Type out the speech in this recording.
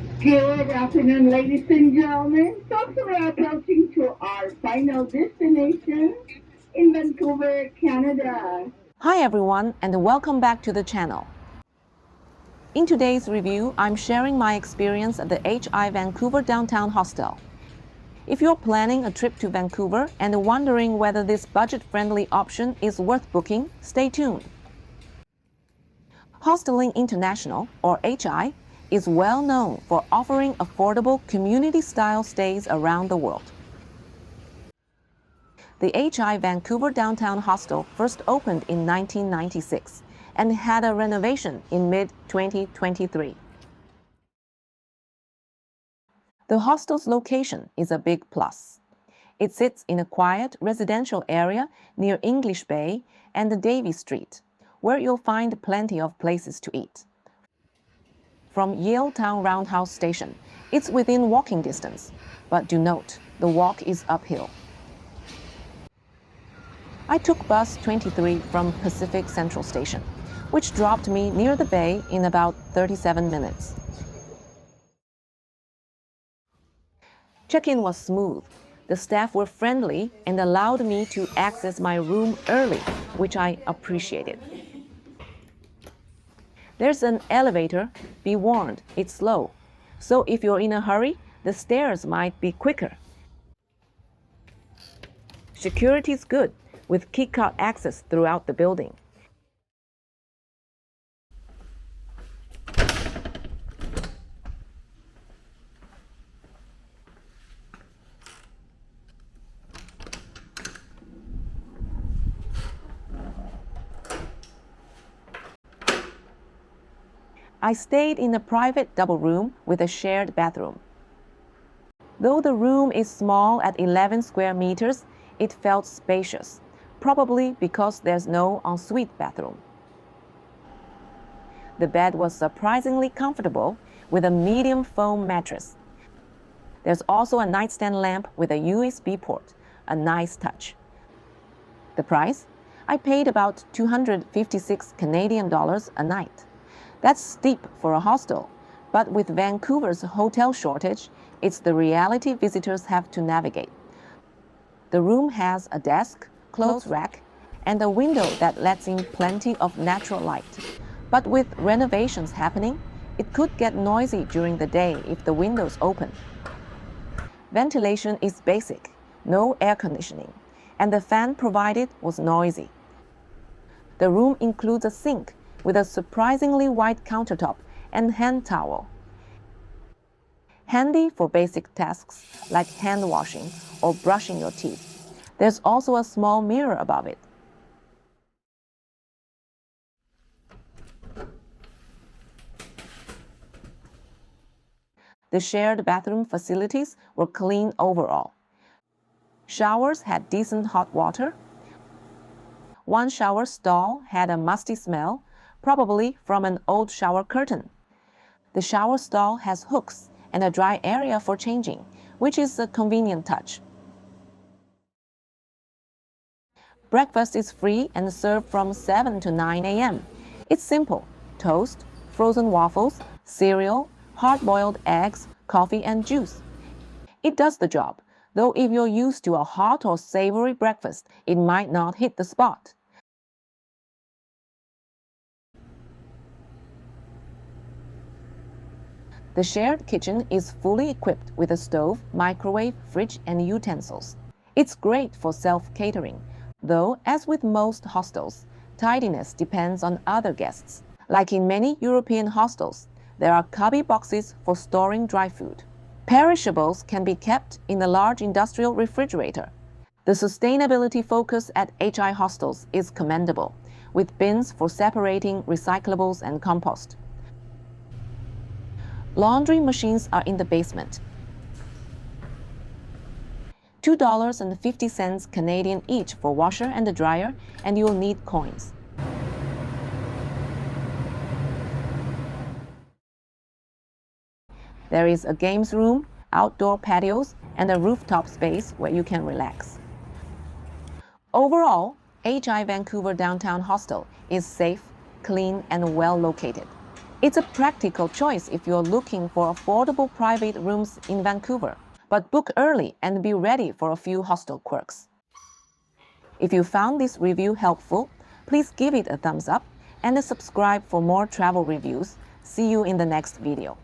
Good afternoon, ladies and gentlemen. So we're approaching to our final destination in Vancouver, Canada. Hi everyone, and welcome back to the channel. In today's review, I'm sharing my experience at the HI Vancouver Downtown Hostel. If you're planning a trip to Vancouver and wondering whether this budget-friendly option is worth booking, stay tuned. Hosteling International, or HI, is well known for offering affordable community-style stays around the world. The HI Vancouver Downtown Hostel first opened in 1996 and had a renovation in mid-2023. The hostel's location is a big plus. It sits in a quiet residential area near English Bay and the Davie Street, where you'll find plenty of places to eat. From Yaletown Roundhouse Station, it's within walking distance, but do note, the walk is uphill. I took bus 23 from Pacific Central Station, which dropped me near the bay in about 37 minutes. Check-in was smooth. The staff were friendly and allowed me to access my room early, which I appreciated. There's an elevator. Be warned, it's slow. So if you're in a hurry, the stairs might be quicker. Security's good, with keycard access throughout the building. I stayed in a private double room with a shared bathroom. Though the room is small at 11 square meters, it felt spacious, probably because there's no ensuite bathroom. The bed was surprisingly comfortable with a medium foam mattress. There's also a nightstand lamp with a USB port, a nice touch. The price? I paid about 256 Canadian dollars a night. That's steep for a hostel, but with Vancouver's hotel shortage, it's the reality visitors have to navigate. The room has a desk, clothes rack, and a window that lets in plenty of natural light. But with renovations happening, it could get noisy during the day if the windows open. Ventilation is basic, no air conditioning, and the fan provided was noisy. The room includes a sink with a surprisingly wide countertop and hand towel. Handy for basic tasks like hand washing or brushing your teeth. There's also a small mirror above it. The shared bathroom facilities were clean overall. Showers had decent hot water. One shower stall had a musty smell, probably from an old shower curtain. The shower stall has hooks and a dry area for changing, which is a convenient touch. Breakfast is free and served from 7 to 9 a.m. It's simple: toast, frozen waffles, cereal, hard-boiled eggs, coffee, and juice. It does the job, though if you're used to a hot or savory breakfast, it might not hit the spot. The shared kitchen is fully equipped with a stove, microwave, fridge, and utensils. It's great for self-catering, though, as with most hostels, tidiness depends on other guests. Like in many European hostels, there are cubby boxes for storing dry food. Perishables can be kept in a large industrial refrigerator. The sustainability focus at HI hostels is commendable, with bins for separating recyclables and compost. Laundry machines are in the basement. $2.50 Canadian each for washer and a dryer, and you'll need coins. There is a games room, outdoor patios, and a rooftop space where you can relax. Overall, HI Vancouver Downtown Hostel is safe, clean, and well located. It's a practical choice if you're looking for affordable private rooms in Vancouver, but book early and be ready for a few hostel quirks. If you found this review helpful, please give it a thumbs up and subscribe for more travel reviews. See you in the next video.